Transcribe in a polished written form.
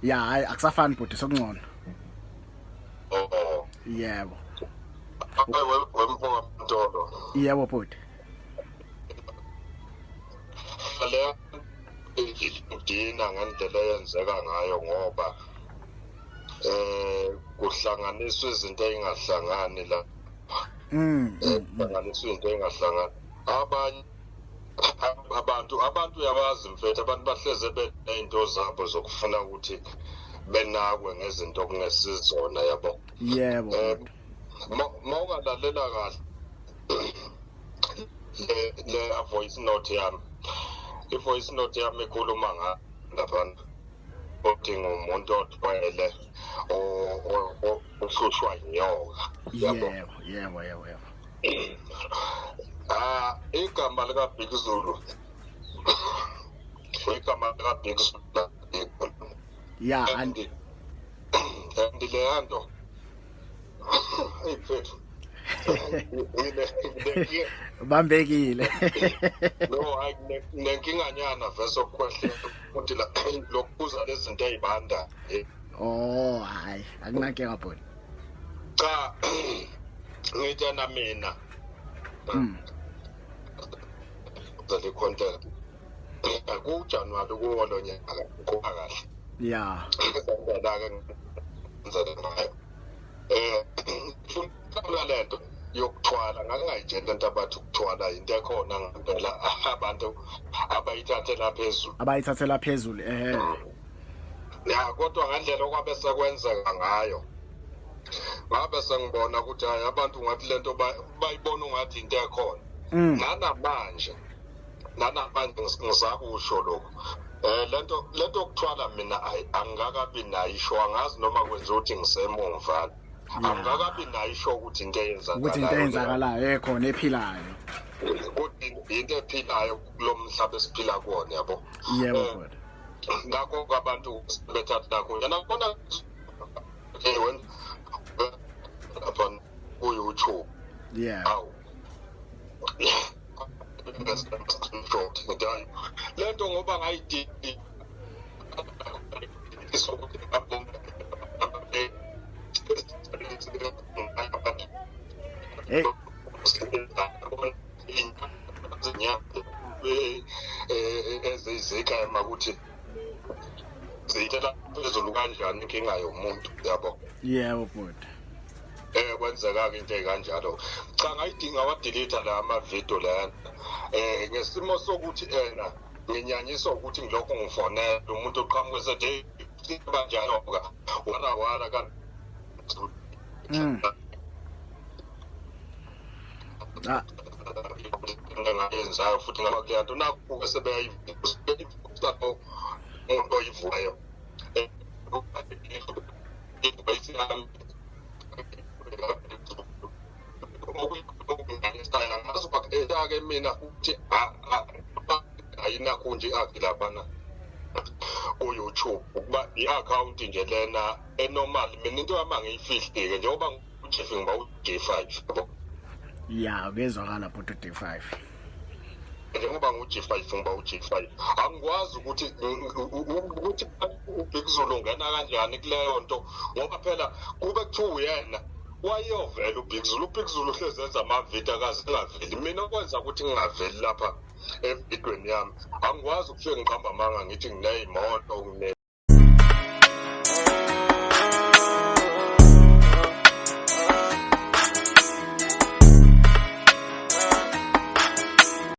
Ya hayi akusafani bhuti sokungcono. Oh. Yebo. Wempoka Mtolo. Yebo bhuti. Le idina ngendlela eyenzeka ngayo ngoba kuhlanganiswa izinto eingahlangani la. Kuhlanganiswa izinto eingahlangani. Abanye abantu yabazi mfethu abantu bahleze benezinto zabo zokufuna ukuthi benakwe ngezinto okungesizona yabo. Yebo. Mawungalalela kahle le voice note yami. I-voice note yami ekhuluma ngalaphana ukuthi ngumuntu othwele ohlushwa inyoka. Yebo. Igama lika Big Zulu. Igama lika Big Zulu. Ya andi le nto. Ayiphethu. Bambekile. No, nenkinga vese okukhwehlela ukuthi la lokubuza lezinto ezibanda. Oh hayi akunankinga bhuti. Cha ngithi na mina. Zale content. Akujanuary kuwolo nyaka kuba kahle. Ya. Funa lento yokuthwala ngangayitshela into abathi ukuthwala into ekhona ngempela abantu abayithathela phezulu ya kodwa ngendlela okwabe sekwenzeka ngayo ngabe sengibona ukuthi hayi abantu ngathi lento bayibona ungathi into ekhona nanamanje ngisakusho lokho lento yokuthwala mina angikabi nayisho angazi noma kwenza ukuthi ngisemumva angikabi nayisho ukuthi into eyenzakalayo ekhona ephilayo ukuthi into ephilayo kulo mhlaba esiphila kuwona yabo. Yebo bhuti. Ngakho abantu bethatha nakho yana bona when upon YouTube. Yeah. Awu. Lento ngoba ngayididi isokuthi ezizika emakuthi ziyitela phezulu kanjani inkinga yomuntu yabo. Yebo bhuti. Kwenzeka into ekanjalo. Cha ngayidinga wadelete la ama-video la. Ngesimo sokuthi nginyanyiswa ukuthi ngilokho ngifonela umuntu oqhamuke sethi kanjalo ka wala kan ngayenzayo futhi ngamakliyanti nakuke sebeyayivusa umuntu oyivukayo ke mina ukuthi ayinakho nje akulaphana ku-YouTube ukuba i-account nje lena enormal mina into yami angiyifihle-ke njengoba uJeff ngiba uJ5 yabo. Ya kezwakala bhuti uJ5 njengoba ngu-G5 ngiba uJ5 angikwazi ukuthi uBig Zulu ungena kanjani kuleyo nto ngoba phela kube kuthiwa uyena wayovela uBig Zulu hlezi enza amavidiyo akazingaveli mina okwenza ukuthi ngingaveli lapha evidweni yami angikwazi ukufika ngiqamba amanga ngithi ngineyimoto